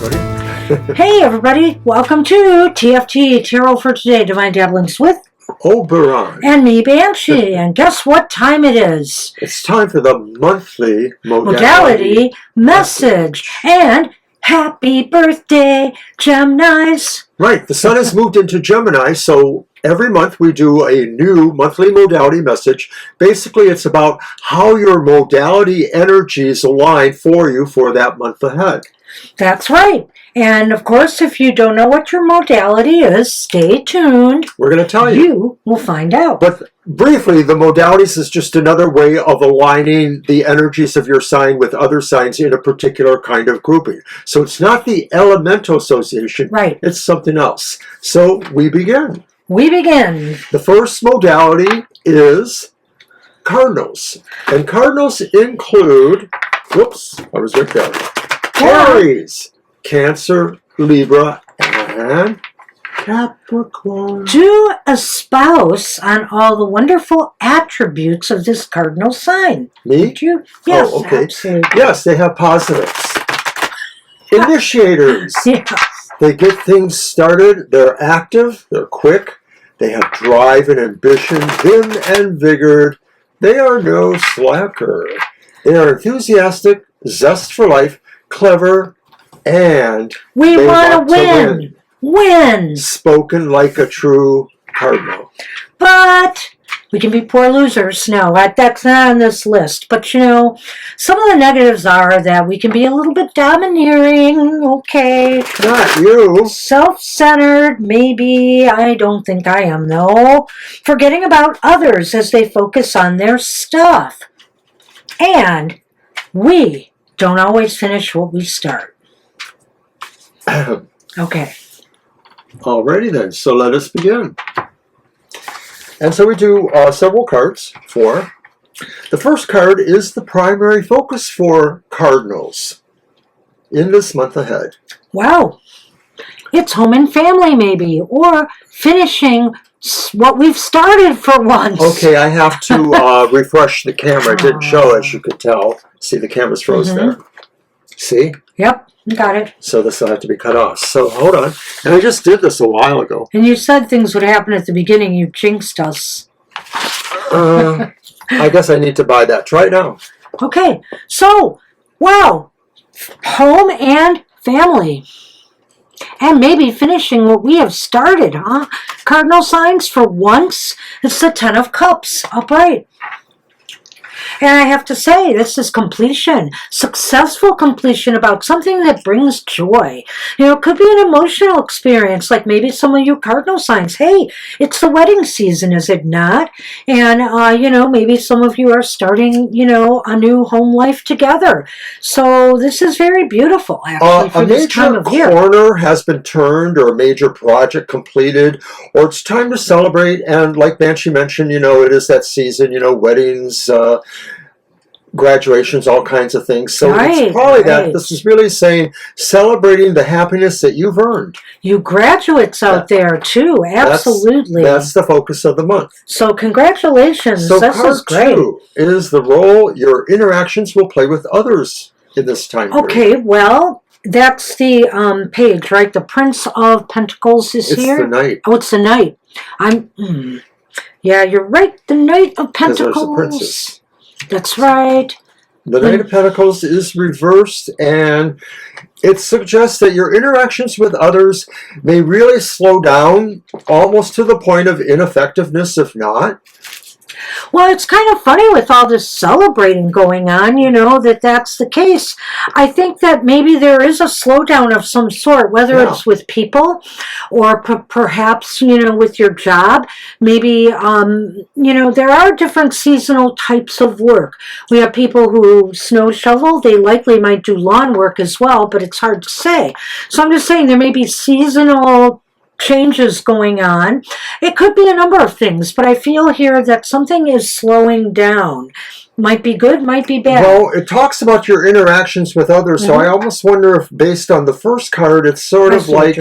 everybody. Hey everybody, welcome to TFT, Tarot for Today, Divine Dabblings with Oberon. and me, Banshee. And guess what time it is? It's time for the monthly Modality message. And happy birthday, Geminis. Right, the sun has moved into Gemini, so every month we do a new monthly modality message. Basically, it's about how your modality energies align for you for that month ahead. That's right. And of course, if you don't know what your modality is, stay tuned. We're going to tell you. You will find out. But briefly, the modalities is just another way of aligning the energies of your sign with other signs in a particular kind of grouping. So it's not the elemental association. Right. It's something else. So we begin. We begin. The first modality is cardinals. And cardinals include, whoops, I was right there. Aries, Cancer, Libra, and Capricorn. To espouse on all the wonderful attributes of this cardinal sign. Me? Would you? Yes, Oh, okay. absolutely. Yes, they have positives. Initiators. Yes. They get things started. They're active. They're quick. They have drive and ambition, vim and vigor. They are no slacker. They are enthusiastic, zest for life, clever, and We they want to win. win. Win. Spoken like a true cardinal. But we can be poor losers. No, that's not on this list. But, you know, some of the negatives are that we can be a little bit domineering, okay? Not you. Self-centered, maybe. I don't think I am, though. Forgetting about others as they focus on their stuff. And we don't always finish what we start. Okay. Alrighty then, so let us begin. And so we do several cards for. The first card is the primary focus for cardinals in this month ahead. Wow. It's home and family, maybe, or finishing what we've started for once. Okay, I have to refresh the camera. It didn't show, as you could tell. See, the camera's froze there. See? Yep, got it. So this will have to be cut off. So hold on. And I just did this a while ago. And you said things would happen at the beginning. You jinxed us. I guess I need to buy that. Try it now. Okay, so, wow. Home and family. And maybe finishing what we have started, huh? Cardinal signs, for once, it's the Ten of Cups, upright. And I have to say, this is completion, successful completion about something that brings joy. You know, it could be an emotional experience, like maybe some of you cardinal signs. Hey, it's the wedding season, is it not? And, you know, maybe some of you are starting, you know, a new home life together. So this is very beautiful, actually, for this time of year. A major corner has been turned, or a major project completed, or it's time to celebrate. And like Banshee mentioned, you know, it is that season, you know, weddings, graduations, all kinds of things. So it's probably that this is really saying celebrating the happiness that you've earned. You graduates out there too, absolutely. That's the focus of the month. So congratulations, so this is great. Card 2 is the role your interactions will play with others in this time period. Okay, well, that's the page, right? The Prince of Pentacles is here. It's the Knight. Oh, it's the Knight. Yeah, you're right. The Knight of Pentacles. Because there's the Princess. That's right. The Knight of Pentacles is reversed, and it suggests that your interactions with others may really slow down, almost to the point of ineffectiveness, if not. Well, it's kind of funny with all this celebrating going on, you know, that's the case. I think that maybe there is a slowdown of some sort, whether it's with people or perhaps, you know, with your job. Maybe, you know, there are different seasonal types of work. We have people who snow shovel. They likely might do lawn work as well, but it's hard to say. So I'm just saying there may be seasonal changes going on. It could be a number of things, but I feel here that something is slowing down. Might be good, might be bad. Well, it talks about your interactions with others, so I almost wonder if, based on the first card, it's sort of like,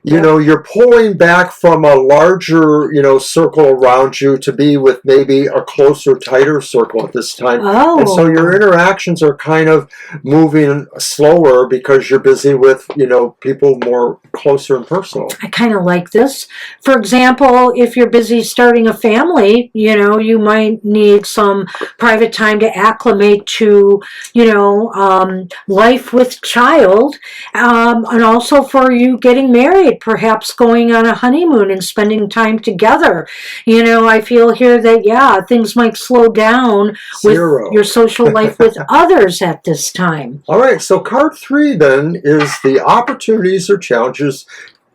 you know, you're pulling back from a larger, you know, circle around you to be with maybe a closer, tighter circle at this time. Oh. And so your interactions are kind of moving slower because you're busy with, you know, people more closer and personal. I kind of like this. For example, if you're busy starting a family, you know, you might need some private time to acclimate to, you know, life with child, and also for you getting married, perhaps going on a honeymoon and spending time together. You know, I feel here that, yeah, things might slow down with your social life with others at this time. All right, so card 3 then is the opportunities or challenges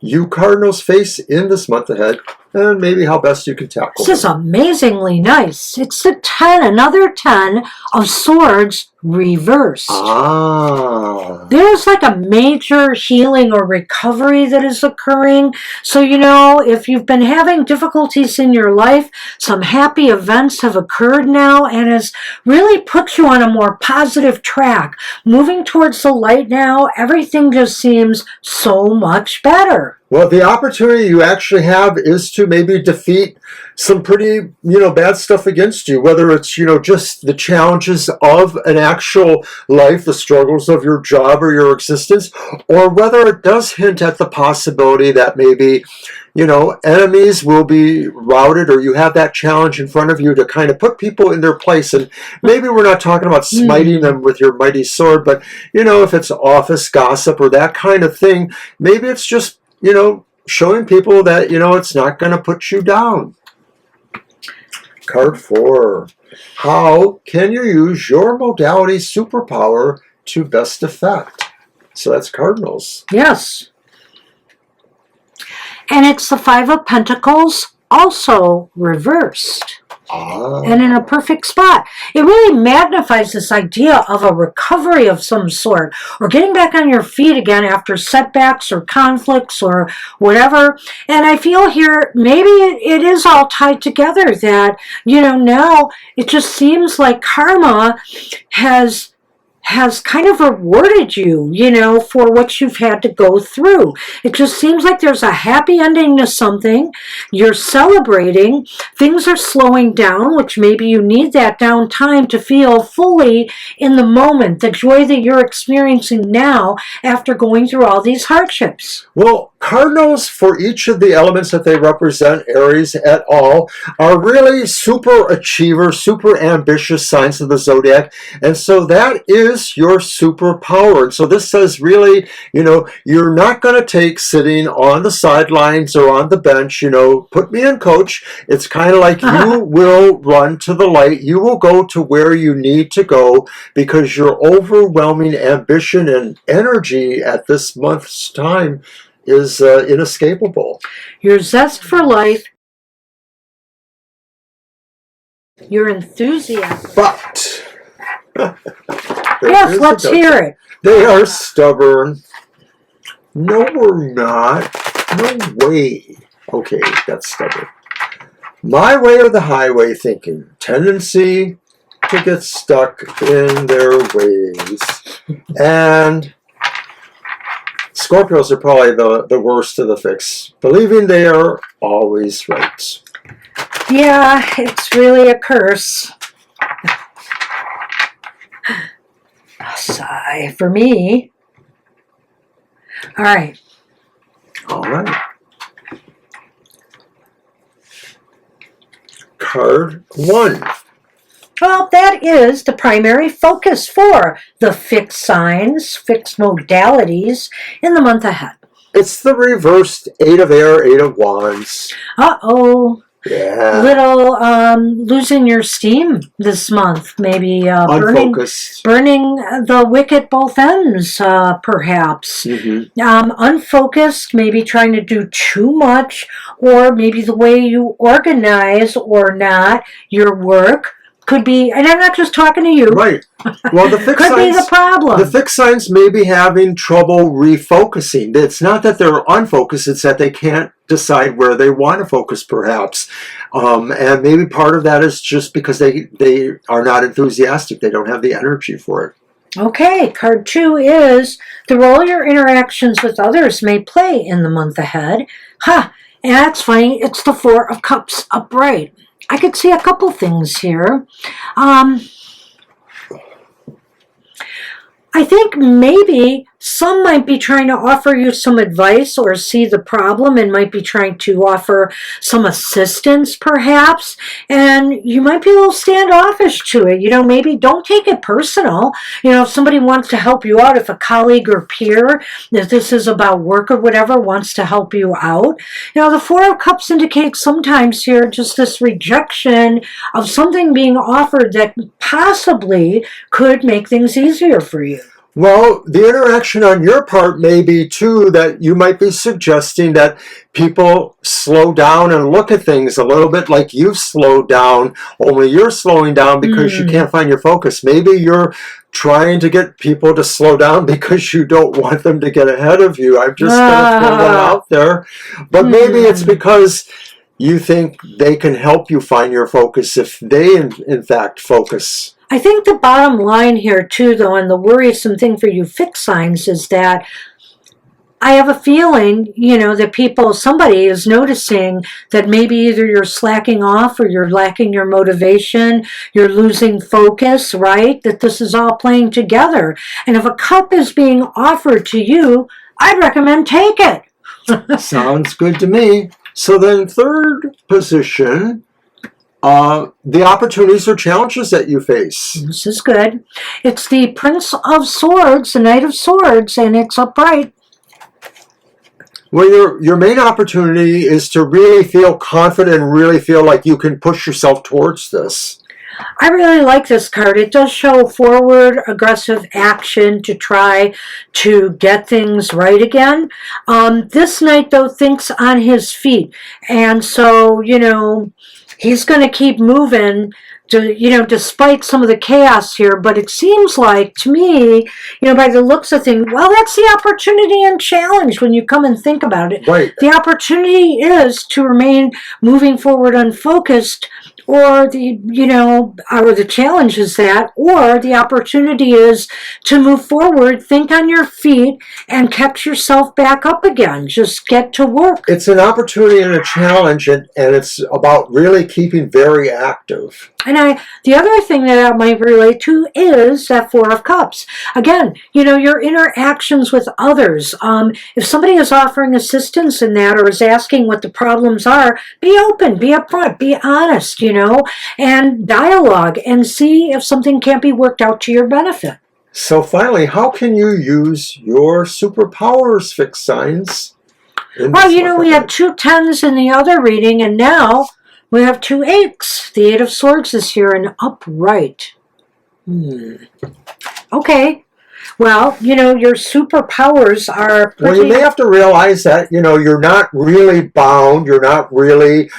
you Cardinals face in this month ahead, and maybe how best you can tackle This is amazingly nice. It's the 10, another 10 of Swords reversed. Ah. There's like a major healing or recovery that is occurring. So, you know, if you've been having difficulties in your life, some happy events have occurred now and has really put you on a more positive track. Moving towards the light now, everything just seems so much better. Well, the opportunity you actually have is to maybe defeat some pretty, you know, bad stuff against you, whether it's, you know, just the challenges of an actual life, the struggles of your job or your existence, or whether it does hint at the possibility that maybe, you know, enemies will be routed, or you have that challenge in front of you to kind of put people in their place. And maybe we're not talking about smiting them with your mighty sword, but, you know, if it's office gossip or that kind of thing, maybe it's just, you know, showing people that, you know, it's not going to put you down. Card 4. How can you use your modality superpower to best effect? So that's Cardinals. Yes. And it's the 5 of Pentacles, also reversed. And in a perfect spot. It really magnifies this idea of a recovery of some sort, or getting back on your feet again after setbacks or conflicts or whatever. And I feel here maybe it is all tied together, that, you know, now it just seems like karma has kind of rewarded you, you know, for what you've had to go through. It just seems like there's a happy ending to something. You're celebrating. Things are slowing down, which maybe you need that downtime to feel fully in the moment, the joy that you're experiencing now after going through all these hardships. Well, Cardinals, for each of the elements that they represent, Aries et al., are really super achiever, super ambitious signs of the Zodiac. And so that is your superpower. And so this says really, you know, you're not going to take sitting on the sidelines or on the bench, you know, put me in, coach. It's kind of like you will run to the light. You will go to where you need to go because your overwhelming ambition and energy at this month's time is inescapable. Your zest for life, your enthusiasm. But yes, let's hear it. They are stubborn. No, we're not. No way. Okay, that's stubborn. My way or the highway thinking. Tendency to get stuck in their ways. And Scorpios are probably the worst of the fix, believing they are always right. Yeah, it's really a curse. A sigh for me. All right. All right. Card 1. Well, that is the primary focus for the fixed signs, fixed modalities in the month ahead. It's the reversed 8 of Air, 8 of Wands. Uh-oh. Yeah. Little losing your steam this month, maybe burning the wick at both ends, perhaps. Unfocused, maybe trying to do too much, or maybe the way you organize or not your work could be, and I'm not just talking to you. Right. Well, the fixed Could signs, be the problem. the fixed signs may be having trouble refocusing. It's not that they're unfocused, it's that they can't decide where they want to focus, perhaps. And maybe part of that is just because they are not enthusiastic. They don't have the energy for it. Okay, card 2 is the role your interactions with others may play in the month ahead. And that's funny, it's the 4 of Cups upright. I could see a couple things here. I think maybe some might be trying to offer you some advice or see the problem and might be trying to offer some assistance perhaps, and you might be a little standoffish to it. Maybe don't take it personal. If somebody wants to help you out, if a colleague or peer, if this is about work or whatever, wants to help you out. The 4 of Cups indicates sometimes here just this rejection of something being offered that possibly could make things easier for you. Well, the interaction on your part may be, too, that you might be suggesting that people slow down and look at things a little bit like you've slowed down, only you're slowing down because you can't find your focus. Maybe you're trying to get people to slow down because you don't want them to get ahead of you. I'm just going to throw that out there. But maybe it's because you think they can help you find your focus if they, in fact, focus. I think the bottom line here, too, though, and the worrisome thing for you fixed signs is that I have a feeling, that somebody is noticing that maybe either you're slacking off or you're lacking your motivation, you're losing focus, right? That this is all playing together. And if a cup is being offered to you, I'd recommend take it. Sounds good to me. So then third position, the opportunities or challenges that you face. This is good. It's the Prince of Swords, the Knight of Swords, and it's upright. Well, your main opportunity is to really feel confident and really feel like you can push yourself towards this. I really like this card. It does show forward, aggressive action to try to get things right again. This knight, though, thinks on his feet. And so, he's going to keep moving, despite some of the chaos here. But it seems like, to me, by the looks of things, well, that's the opportunity and challenge when you come and think about it. Right. The opportunity is to remain moving forward unfocused, or the challenge is that, or the opportunity is to move forward, think on your feet, and catch yourself back up again. Just get to work. It's an opportunity and a challenge, and it's about really keeping very active. And the other thing that I might relate to is that 4 of Cups. Again, your interactions with others. If somebody is offering assistance in that or is asking what the problems are, be open, be upfront, be honest, and dialogue and see if something can't be worked out to your benefit. So finally, how can you use your superpowers, fixed signs? Well, we had 2 10s in the other reading, and now we have 2 8s. The 8 of Swords is here and upright. Okay. Well, your superpowers are pretty... Well, you may have to realize that, you're not really bound, you're not really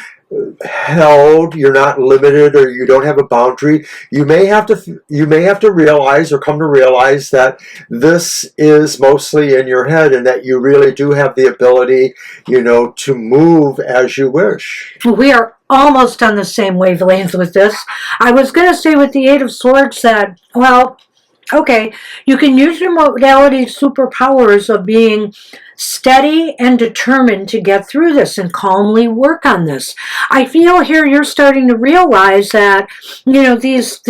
held, you're not limited, or you don't have a boundary. You may have to realize or come to realize that this is mostly in your head and that you really do have the ability, to move as you wish. We are almost on the same wavelength with this. I was going to say with the 8 of Swords that, well, okay, you can use your modality superpowers of being steady and determined to get through this and calmly work on this. I feel here you're starting to realize that, this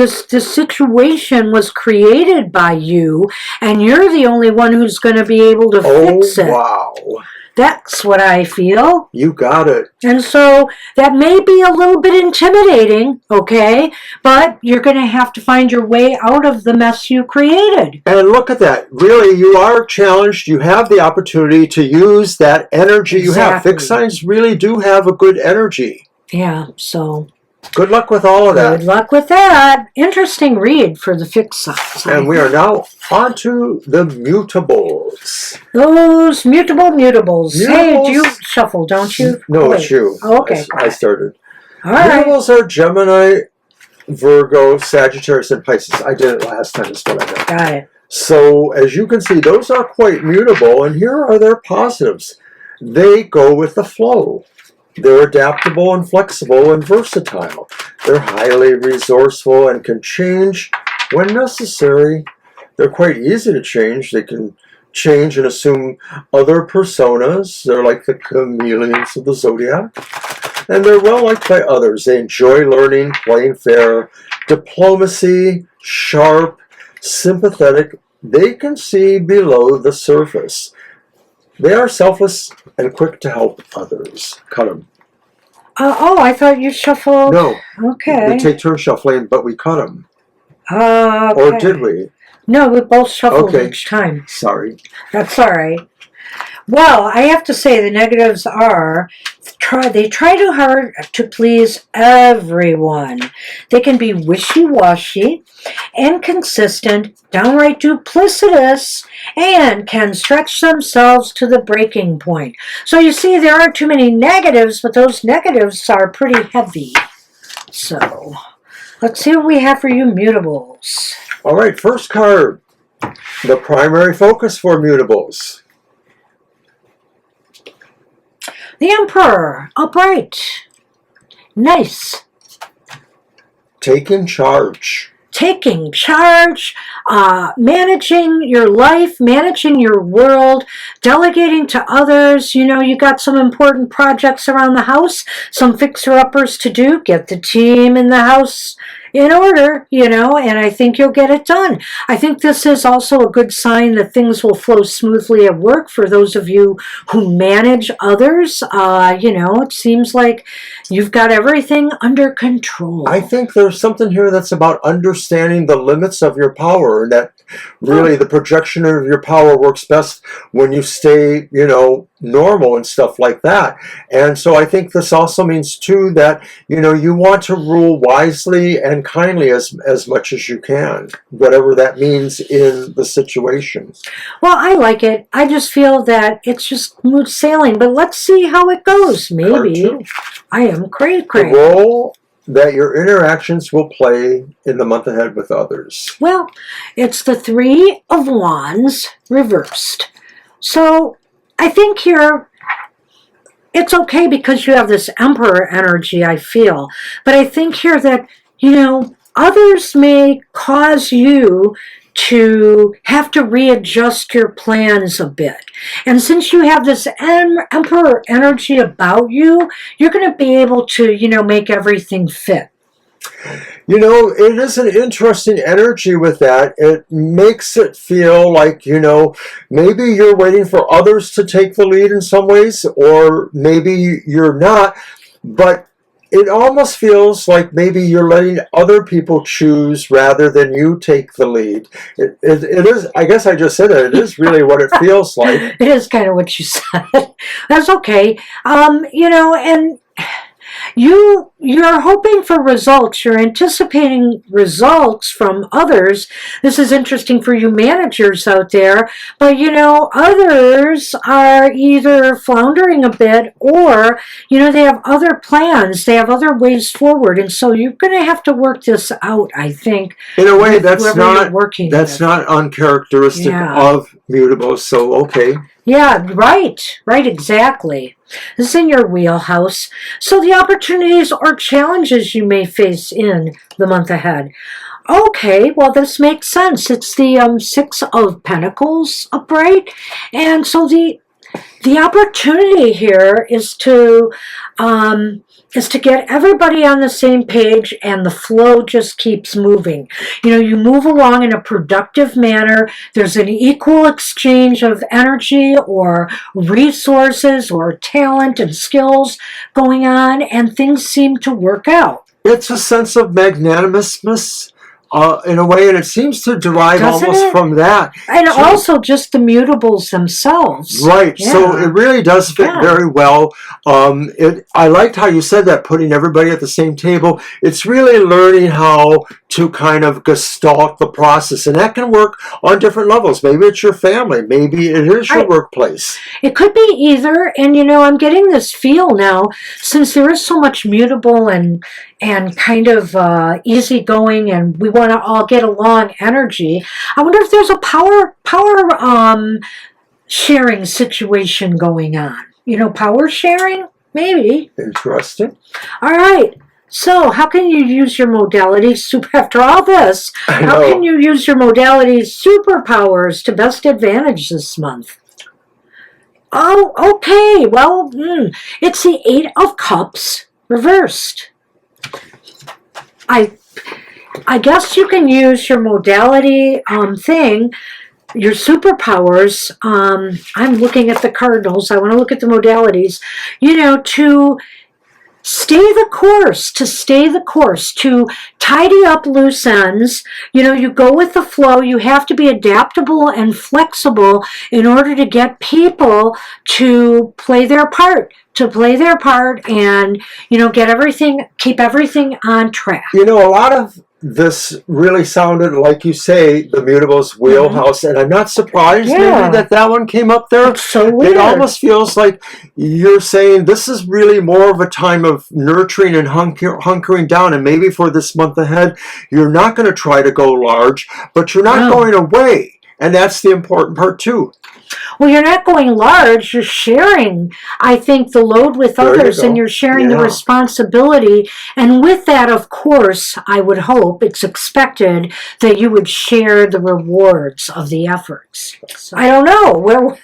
situation was created by you, and you're the only one who's going to be able to fix it. Oh, wow. That's what I feel. You got it. And so that may be a little bit intimidating, okay? But you're going to have to find your way out of the mess you created. And look at that. Really, you are challenged. You have the opportunity to use that energy you have. Fixed signs really do have a good energy. Yeah, so... Good luck with all of that. Good luck with that. Interesting read for the fixed signs. And we are now on to the mutables. Those mutables. Hey, do you shuffle, don't you? No, Wait. it's you. Oh, okay. I started. All right. Mutables are Gemini, Virgo, Sagittarius, and Pisces. I did it last time, is what I meant. Got it. So, as you can see, those are quite mutable, and here are their positives. They go with the flow. They're adaptable and flexible and versatile. They're highly resourceful and can change when necessary. They're quite easy to change. They can change and assume other personas. They're like the chameleons of the Zodiac. And they're well liked by others. They enjoy learning, playing fair, diplomacy, sharp, sympathetic. They can see below the surface. They are selfless and quick to help others. Cut them. Oh, I thought you shuffled. No. Okay. We take turns shuffling, but we cut them. Okay. Or did we? No, we both shuffled Okay. each time. Sorry. That's all right. Well, I have to say the negatives are they try too hard to please everyone. They can be wishy-washy, inconsistent, downright duplicitous, and can stretch themselves to the breaking point. So you see, there aren't too many negatives, but those negatives are pretty heavy. So let's see what we have for you mutables. All right, first card. The primary focus for mutables. The Emperor, upright. Nice. Taking charge. Taking charge, managing your life, managing your world, delegating to others. You know, you got some important projects around the house, some fixer-uppers to do. Get the team in the house in order, you know, and I think you'll get it done. I think this is also a good sign that things will flow smoothly at work for those of you who manage others. You know, it seems like you've got everything under control. I think there's something here that's about understanding the limits of your power, and that really the projection of your power works best when you stay, you know, normal and stuff like that. And so I think this also means too that, you know, you want to rule wisely and kindly as much as you can, whatever that means in the situation. Well, I like it. I just feel that it's just smooth sailing, but let's see how it goes. Maybe. I am cray. The role that your interactions will play in the month ahead with others. Well, it's the Three of Wands reversed. So I think here it's okay because you have this Emperor energy, I feel. But I think here that, you know, others may cause you to have to readjust your plans a bit. And since you have this Emperor energy about you, you're going to be able to, you know, make everything fit. You know, it is an interesting energy with that. It makes it feel like, you know, maybe you're waiting for others to take the lead in some ways, or maybe you're not, but it almost feels like maybe you're letting other people choose rather than you take the lead. It is, I guess I just said it is really what it feels like. It is kind of what you said. That's okay. You know, and you're hoping for results. You're anticipating results from others. This is interesting for you managers out there. But, you know, others are either floundering a bit or, you know, they have other plans. They have other ways forward. And so you're going to have to work this out, I think. In a way, that's not uncharacteristic of mutables. So, okay. Yeah, right, exactly. This is in your wheelhouse. So the opportunities or challenges you may face in the month ahead. Okay, well, this makes sense. It's the Six of Pentacles upright. And so the opportunity here is to get everybody on the same page, and the flow just keeps moving. You know, you move along in a productive manner. There's an equal exchange of energy or resources or talent and skills going on, and things seem to work out. It's a sense of magnanimousness. In a way, and it seems to derive almost from that. And also just the mutables themselves. Right, yeah. So it really does fit very well. I liked how you said that, putting everybody at the same table. It's really learning how to kind of gestalt the process, and that can work on different levels. Maybe it's your family, maybe it is your workplace. It could be either, and you know, I'm getting this feel now, since there is so much mutable and and kind of easygoing, and we want to all get along energy. I wonder if there's a power sharing situation going on. You know, power sharing? Maybe. Interesting. All right. So, how can you use your modality after all this? How can you use your modality superpowers to best advantage this month? Oh, okay. Well, it's the 8 of Cups reversed. I guess you can use your modality thing, your superpowers. I'm looking at the cardinals. I want to look at the modalities. You know, to stay the course, to tidy up loose ends. You know, you go with the flow. You have to be adaptable and flexible in order to get people to play their part, and, you know, keep everything on track. You know, a lot of this really sounded, like you say, the Mutable's wheelhouse, and I'm not surprised maybe that one came up there. It's so weird. It almost feels like you're saying this is really more of a time of nurturing and hunkering down, and maybe for this month ahead, you're not going to try to go large, but you're not going away, and that's the important part too. Well, you're not going large. You're sharing, I think, the load with others, and you're sharing the responsibility. And with that, of course, I would hope, it's expected that you would share the rewards of the efforts. I don't know.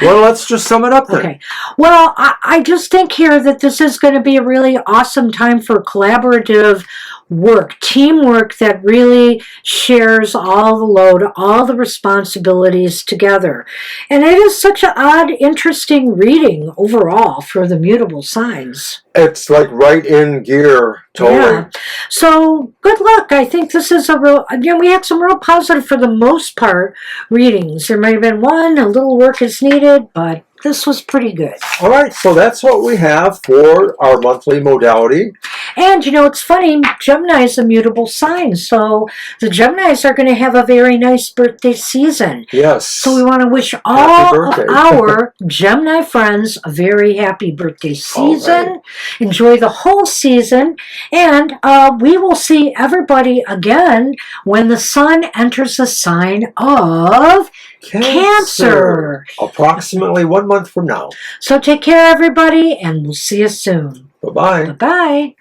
Well, let's just sum it up then. Okay. Well, I just think here that this is going to be a really awesome time for collaborative work, teamwork that really shares all the load, all the responsibilities together. And it is such an odd, interesting reading overall for the mutable signs. It's like right in gear, totally. Yeah. So good luck. I think this is a real, we had some real positive, for the most part, readings. There may have been one, a little work is needed, but this was pretty good. All right, so that's what we have for our monthly modality. And, you know, it's funny, Gemini is a mutable sign, so the Geminis are going to have a very nice birthday season. Yes. So we want to wish all of our Gemini friends a very happy birthday season. Right. Enjoy the whole season, and we will see everybody again when the sun enters the sign of Cancer. Approximately 1 month from now. So take care, everybody, and we'll see you soon. Bye-bye. Bye-bye.